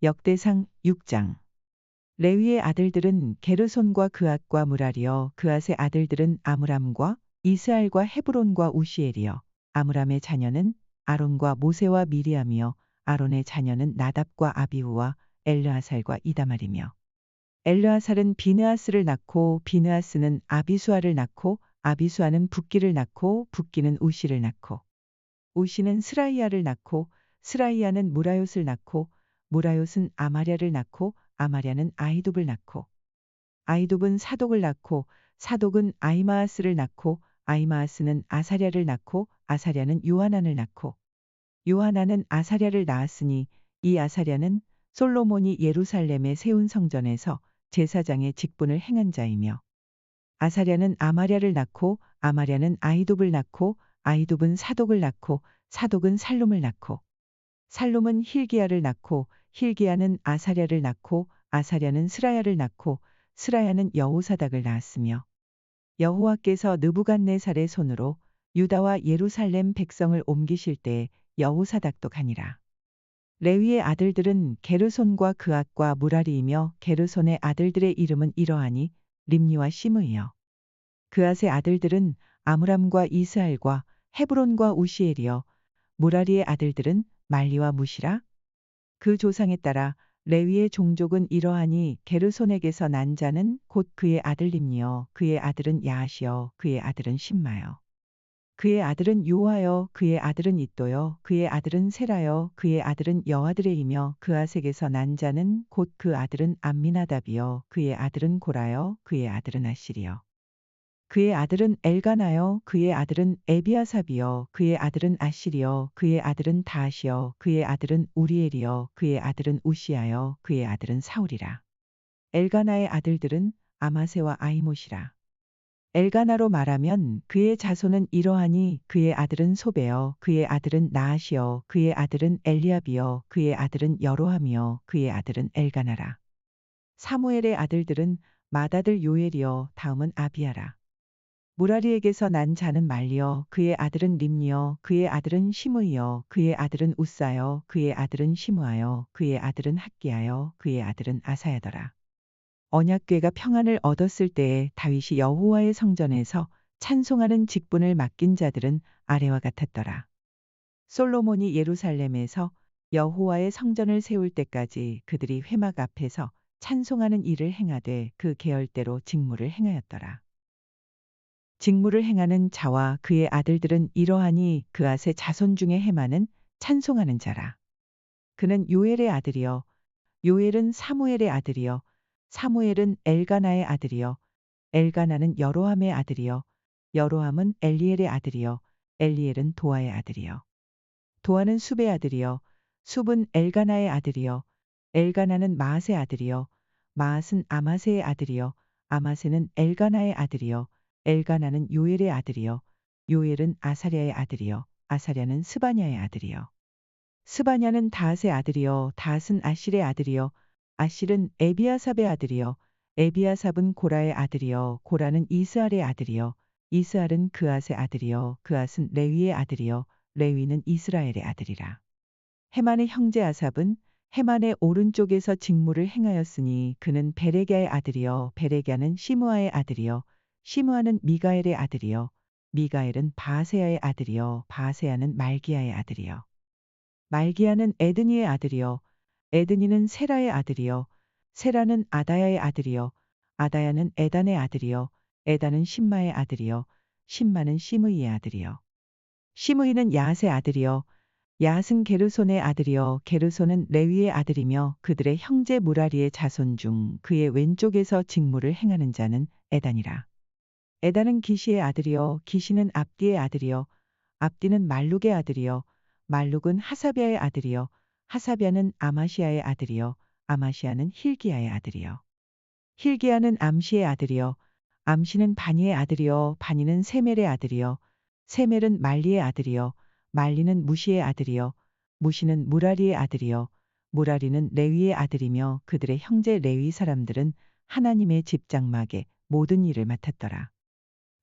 역대상 6장. 레위의 아들들은 게르손과 그앗과 무랄이요 그앗의 아들들은 아므람과 이스알과 헤브론과 우시엘이요 아므람의 자녀는 아론과 모세와 미리암이요 아론의 자녀는 나답과 아비후와 엘르아살과 이다말이며 엘르아살은 비느하스를 낳고 비느하스는 아비수아를 낳고 아비수아는 붓기를 낳고 붓기는 우시를 낳고 우시는 스라이야를 낳고 스라이야는 무라요스를 낳고 무라요스는 아마랴를 낳고 아마랴는 아히둡을 낳고 아히둡은 사독을 낳고 사독은 아히마아스를 낳고 아히마아스는 아사랴를 낳고 아사랴는 요하난을 낳고 요하난은 아사랴를 낳았으니 이 아사랴는 솔로몬이 예루살렘에 세운 성전에서 제사장의 직분을 행한 자이며 아사랴는 아마랴를 낳고 아마랴는 아히둡을 낳고 아히둡은 사독을 낳고 사독은 살룸을 낳고 살룸은 힐기야를 낳고 힐기야는 아사랴를 낳고 아사랴는 스라야를 낳고 스라야는 여호사닥을 낳았으며 여호와께서 느부갓네살의 손으로 유다와 예루살렘 백성을 옮기실 때에 여호사닥도 가니라. 레위의 아들들은 게르손과 그앗과 무라리이며 게르손의 아들들의 이름은 이러하니 림니와 시므이요. 그앗의 아들들은 아므람과 이스알과 헤브론과 우시엘이요. 무라리의 아들들은 말리와 무시라. 그 조상에 따라 레위의 종족은 이러하니 게르손에게서 난 자는 곧 그의 아들 림니요 그의 아들은 야하시요 그의 아들은 심마요 그의 아들은 요하여 그의 아들은 잇도요 그의 아들은 세라요 그의 아들은 여아드레이며 그앗에게서 난 자는 곧 그 아들은 암미나답이요 그의 아들은 고라요 그의 아들은 아실이요 그의 아들은 엘가나요 그의 아들은 에비아삽이요 그의 아들은 아실이요 그의 아들은 다하시요 그의 아들은 우리엘이요 그의 아들은 우시야요 그의 아들은 사울이라. 엘가나의 아들들은 아마세와 아히못이라. 엘가나로 말하면 그의 자손은 이러하니 그의 아들은 소베요 그의 아들은 나하시요 그의 아들은 엘리압이요 그의 아들은 여로함이요 그의 아들은 엘가나라. 사무엘의 아들들은 맏아들 요엘이요 다음은 아비야라. 무라리에게서 난 자는 말리요 그의 아들은 림니요 그의 아들은 시므이요 그의 아들은 우사요 그의 아들은 시므아요 그의 아들은 학기야요 그의 아들은 아사야더라. 언약궤가 평안을 얻었을 때에 다윗이 여호와의 성전에서 찬송하는 직분을 맡긴 자들은 아래와 같았더라. 솔로몬이 예루살렘에서 여호와의 성전을 세울 때까지 그들이 회막 앞에서 찬송하는 일을 행하되 그 계열대로 직무를 행하였더라. 직무를 행하는 자와 그의 아들들은 이러하니 그앗의 자손 중에 헤만은 찬송하는 자라. 그는 요엘의 아들이요 요엘은 사무엘의 아들이요 사무엘은 엘가나의 아들이요 엘가나는 여로함의 아들이요 여로함은 엘리엘의 아들이요 엘리엘은 도아의 아들이요 도아는 숲의 아들이요 숲은 엘가나의 아들이요 엘가나는 마앗의 아들이요 마앗은 아마세의 아들이요 아마세는 엘가나의 아들이요 엘가나는 요엘의 아들이요 요엘은 아사랴의 아들이요 아사랴는 스바냐의 아들이요 스바냐는 다핫의 아들이요 다핫은 아실의 아들이요 아실은 에비아삽의 아들이요 에비아삽은 고라의 아들이요 고라는 이스알의 아들이요 이스알은 그앗의 아들이요 그앗은 레위의 아들이요 레위는 이스라엘의 아들이라. 헤만의 형제 아삽은 헤만의 오른쪽에서 직무를 행하였으니 그는 베레갸의 아들이요 베레갸는 시므아의 아들이요 시므아는 미가엘의 아들이요 미가엘은 바아세야의 아들이요 바아세야는 말기야의 아들이요 말기야는 에드니의 아들이요 에드니는 세라의 아들이요 세라는 아다야의 아들이요 아다야는 에단의 아들이요 에단은 심마의 아들이요 심마는 시므이의 아들이요 시므이는 야앗의 아들이요 야앗은 게르손의 아들이요 게르손은 레위의 아들이며 그들의 형제 무라리의 자손 중 그의 왼쪽에서 직무를 행하는 자는 에단이라. 에단은 기시의 아들이요 기시는 압디의 아들이요 압디는 말룩의 아들이요 말룩은 하사비아의 아들이요 하사비아는 아마시아의 아들이요 아마시아는 힐기야의 아들이요 힐기야는 암시의 아들이요 암시는 바니의 아들이요 바니는 세멜의 아들이요 세멜은 말리의 아들이요 말리는 무시의 아들이요 무시는 무라리의 아들이요 무라리는 레위의 아들이며 그들의 형제 레위 사람들은 하나님의 집장막의 모든 일을 맡았더라.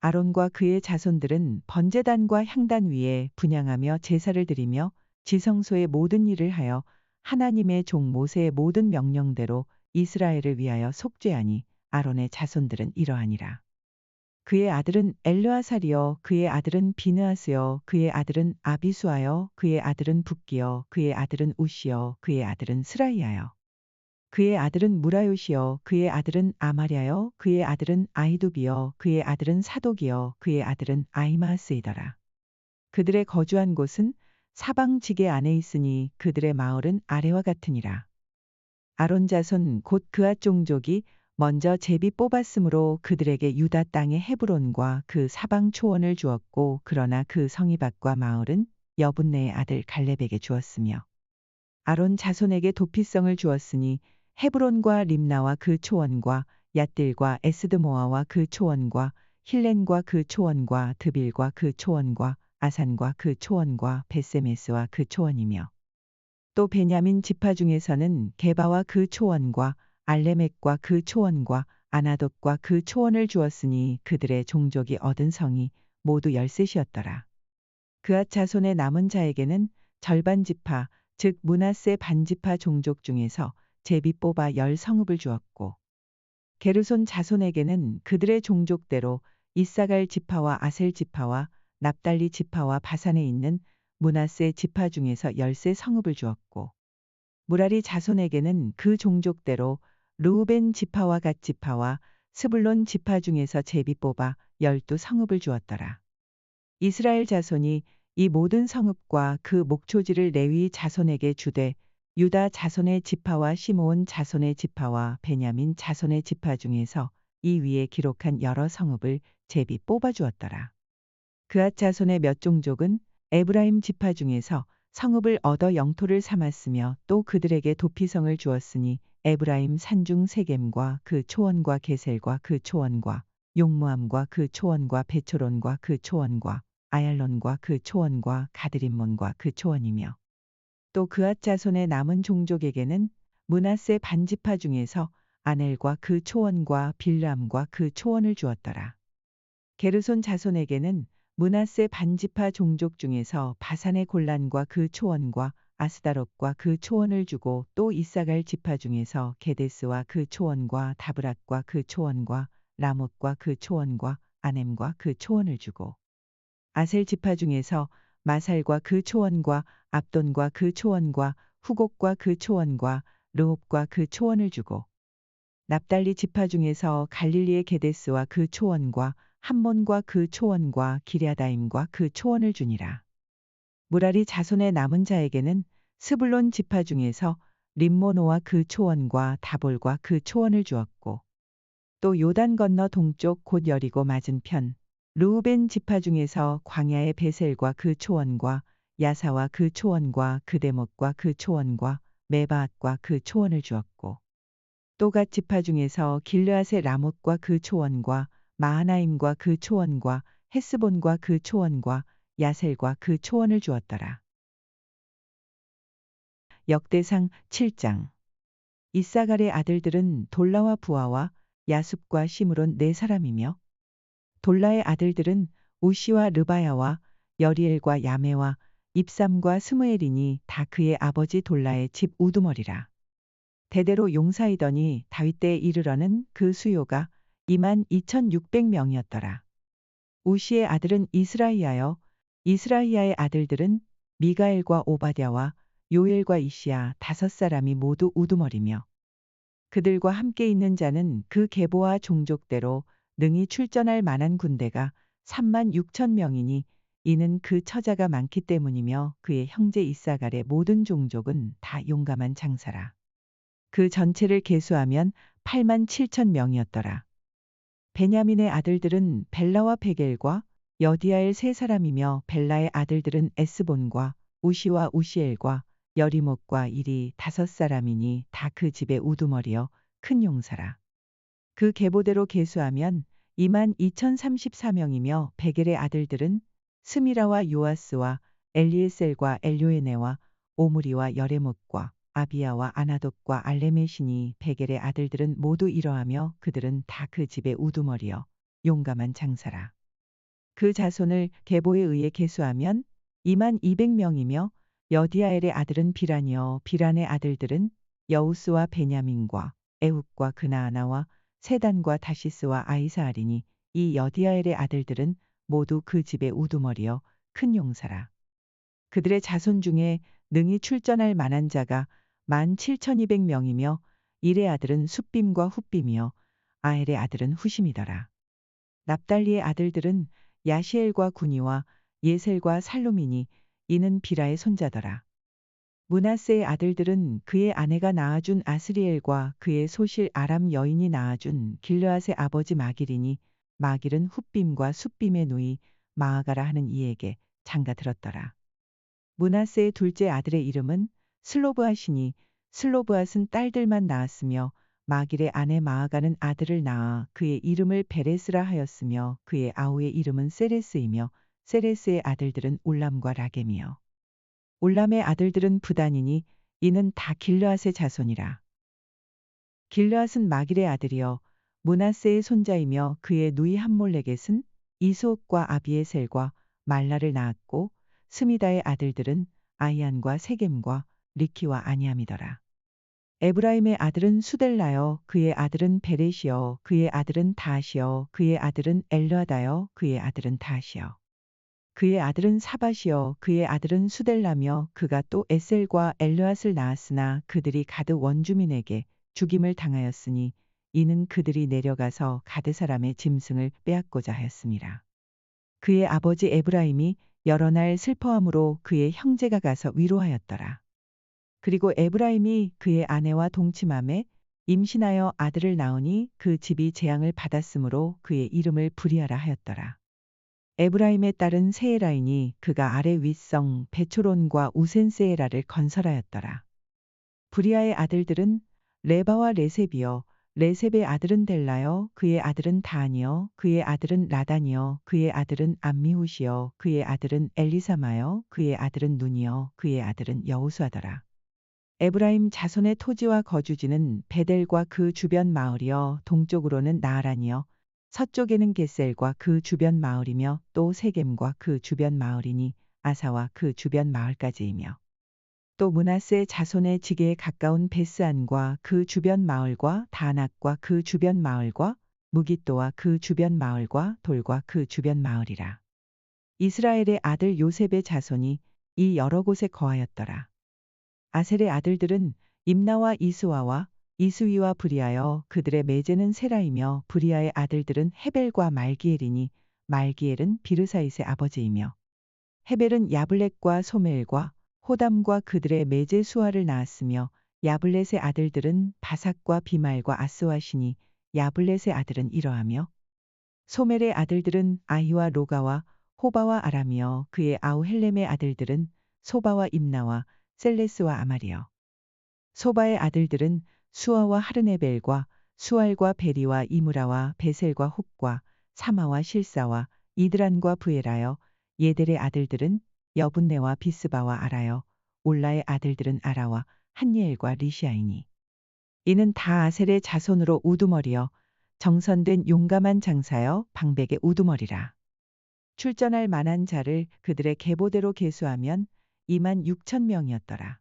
아론과 그의 자손들은 번제단과 향단 위에 분향하며 제사를 드리며 지성소의 모든 일을 하여 하나님의 종 모세의 모든 명령대로 이스라엘을 위하여 속죄하니 아론의 자손들은 이러하니라. 그의 아들은 엘르아살이요 그의 아들은 비느하스요 그의 아들은 아비수아요 그의 아들은 붓기요 그의 아들은 우시요 그의 아들은 스라이아요 그의 아들은 무라요시요 그의 아들은 아마랴요 그의 아들은 아히두비요 그의 아들은 사독이요 그의 아들은 아히마스이더라. 그들의 거주한 곳은 사방 지게 안에 있으니 그들의 마을은 아래와 같으니라. 아론 자손 곧 그앗 종족이 먼저 제비 뽑았으므로 그들에게 유다 땅의 헤브론과 그 사방 초원을 주었고 그러나 그 성이밭과 마을은 여분네의 아들 갈렙에게 주었으며 아론 자손에게 도피성을 주었으니 헤브론과 림나와 그 초원과 얏딜과 에스드모아와 그 초원과 힐렌과 그 초원과 드빌과 그 초원과 아산과 그 초원과 베세메스와 그 초원이며 또 베냐민 지파 중에서는 게바와 그 초원과 알레멕과 그 초원과 아나돗과 그 초원을 주었으니 그들의 종족이 얻은 성이 모두 13이었더라. 그앗 자손의 남은 자에게는 절반 지파 즉 므낫세 반지파 종족 중에서 제비 뽑아 10성읍을 주었고 게르손 자손에게는 그들의 종족대로 이사갈 지파와 아셀 지파와 납달리 지파와 바산에 있는 므낫세 지파 중에서 13성읍을 주었고 무라리 자손에게는 그 종족대로 르우벤 지파와 갓 지파와 스불론 지파 중에서 제비 뽑아 12성읍을 주었더라. 이스라엘 자손이 이 모든 성읍과 그 목초지를 레위 자손에게 주되 유다 자손의 지파와 시므온 자손의 지파와 베냐민 자손의 지파 중에서 이 위에 기록한 여러 성읍을 제비 뽑아 주었더라. 그앗 자손의 몇 종족은 에브라임 지파 중에서 성읍을 얻어 영토를 삼았으며 또 그들에게 도피성을 주었으니 에브라임 산중 세겜과 그 초원과 게셀과 그 초원과 용무암과 그 초원과 베초론과 그 초원과 아얄론과 그 초원과 가드림몬과 그 초원이며 또 그앗 자손의 남은 종족에게는 므낫세 반지파 중에서 아넬과 그 초원과 빌람과 그 초원을 주었더라. 게르손 자손에게는 므낫세 반지파 종족 중에서 바산의 골란과 그 초원과 아스다롯과 그 초원을 주고 또 이사갈 지파 중에서 게데스와 그 초원과 다브랏과 그 초원과 라못과 그 초원과 아넴과 그 초원을 주고 아셀 지파 중에서 마살과 그 초원과 압돈과 그 초원과 후곡과 그 초원과 르홉과 그 초원을 주고 납달리 지파 중에서 갈릴리의 게데스와 그 초원과 함몬과 그 초원과 기랴다임과 그 초원을 주니라. 무라리 자손의 남은 자에게는 스불론 지파 중에서 림모노와 그 초원과 다볼과 그 초원을 주었고 또 요단 건너 동쪽 곧 여리고 맞은편 르우벤 지파 중에서 광야의 베셀과 그 초원과 야사와 그 초원과 그데못과 그 초원과 메바앗과 그 초원을 주었고 또 갓 지파 중에서 길르앗의 라못과 그 초원과 마하나임과 그 초원과 헤스본과 그 초원과 야셀과 그 초원을 주었더라. 역대상 7장. 이사갈의 아들들은 돌라와 부하와 야숲과 시므론 4사람이며 돌라의 아들들은 우시와 르바야와 여리엘과 야메와 입삼과 스무엘이니 다 그의 아버지 돌라의 집 우두머리라. 대대로 용사이더니 다윗 때에 이르러는 그 수요가 22,600명이었더라. 우시의 아들은 이스라이아여 이스라이아의 아들들은 미가엘과 오바댜와 요엘과 이시야 5사람이 모두 우두머리며 그들과 함께 있는 자는 그 계보와 종족대로 능히 출전할 만한 군대가 36,000명이니 이는 그 처자가 많기 때문이며 그의 형제 이사갈의 모든 종족은 다 용감한 장사라. 그 전체를 계수하면 87,000명이었더라. 베냐민의 아들들은 벨라와 베겔과 여디아엘 3사람이며 벨라의 아들들은 에스본과 우시와 우시엘과 여리목과 일이 5사람이니 다 그 집의 우두머리여 큰 용사라. 그 계보대로 계수하면 22,034명이며 베겔의 아들들은 스미라와 요아스와 엘리에셀과 엘요에네와 오므리와 여레못과 아비야와 아나돗과 알레메시니 베겔의 아들들은 모두 이러하며 그들은 다 그 집의 우두머리여 용감한 장사라. 그 자손을 계보에 의해 계수하면 22,000명이며 여디아엘의 아들은 비란이요 비란의 아들들은 여우스와 베냐민과 에훗과 그나아나와 세단과 다시스와 아이사알이니 이 여디아엘의 아들들은 모두 그 집의 우두머리여 큰 용사라. 그들의 자손 중에 능히 출전할 만한 자가 17,200명이며 일의 아들은 숫빔과 훗빔이요 아헬의 아들은 후심이더라. 납달리의 아들들은 야시엘과 구니와 예셀과 살루미니 이는 비라의 손자더라. 므낫세의 아들들은 그의 아내가 낳아준 아스리엘과 그의 소실 아람 여인이 낳아준 길르앗의 아버지 마길이니 마길은 훗빔과 숫빔의 누이 마아가라 하는 이에게 장가 들었더라. 므낫세의 둘째 아들의 이름은 슬로브앗이니 슬로브앗은 딸들만 낳았으며 마길의 아내 마아가는 아들을 낳아 그의 이름을 베레스라 하였으며 그의 아우의 이름은 세레스이며 세레스의 아들들은 올람과 라겜이요 올람의 아들들은 부단이니 이는 다 길르앗의 자손이라. 길르앗은 마길의 아들이요 므낫세의 손자이며 그의 누이 함몰레겟은 이스옥과 아비에셀과 말라를 낳았고 스미다의 아들들은 아이안과 세겜과 리키와 아니암이더라. 에브라임의 아들은 수델라여 그의 아들은 베렛이여 그의 아들은 다시여 그의 아들은 엘르하다여 그의 아들은 다시여 그의 아들은 사밧이여 그의 아들은 수델라며 그가 또 에셀과 엘르앗을 낳았으나 그들이 가드 원주민에게 죽임을 당하였으니 이는 그들이 내려가서 가드 사람의 짐승을 빼앗고자 하였습니다. 그의 아버지 에브라임이 여러 날 슬퍼함으로 그의 형제가 가서 위로하였더라. 그리고 에브라임이 그의 아내와 동침함에 임신하여 아들을 낳으니 그 집이 재앙을 받았으므로 그의 이름을 브리아라 하였더라. 에브라임의 딸은 세에라이니 그가 아래 윗성 베초론과 우센세에라를 건설하였더라. 브리아의 아들들은 레바와 레셉이요 레셉의 아들은 델라요 그의 아들은 다니요 그의 아들은 라단이요 그의 아들은 암미훗이요 그의 아들은 엘리사마요 그의 아들은 눈이요 그의 아들은 여우수하더라. 에브라임 자손의 토지와 거주지는 베델과 그 주변 마을이요 동쪽으로는 나아란이요 서쪽에는 겟셀과 그 주변 마을이며 또 세겜과 그 주변 마을이니 아사와 그 주변 마을까지이며 또 므낫세 자손의 지게에 가까운 베스안과 그 주변 마을과 다낙과 그 주변 마을과 무깃도와 그 주변 마을과 돌과 그 주변 마을이라. 이스라엘의 아들 요셉의 자손이 이 여러 곳에 거하였더라. 아셀의 아들들은 임나와 이스와와 이스위와 브리아여 그들의 매제는 세라이며 브리아의 아들들은 헤벨과 말기엘이니 말기엘은 비르사잇의 아버지이며 헤벨은 야블렛과 소멜과 호담과 그들의 매제 수아를 낳았으며 야블렛의 아들들은 바삭과 비말과 아스와시니 야블렛의 아들은 이러하며 소멜의 아들들은 아히와 로가와 호바와 아람이여 그의 아우 헬렘의 아들들은 소바와 임나와 셀레스와 아말이여 소바의 아들들은 수아와 하르네벨과 수알과 베리와 이무라와 베셀과 훅과 사마와 실사와 이드란과 부에라여 예델의 아들들은 여분네와 비스바와 아라여 올라의 아들들은 아라와 한예엘과 리시아이니 이는 다 아셀의 자손으로 우두머리여 정선된 용감한 장사여 방백의 우두머리라. 출전할 만한 자를 그들의 계보대로 계수하면 26,000명이었더라.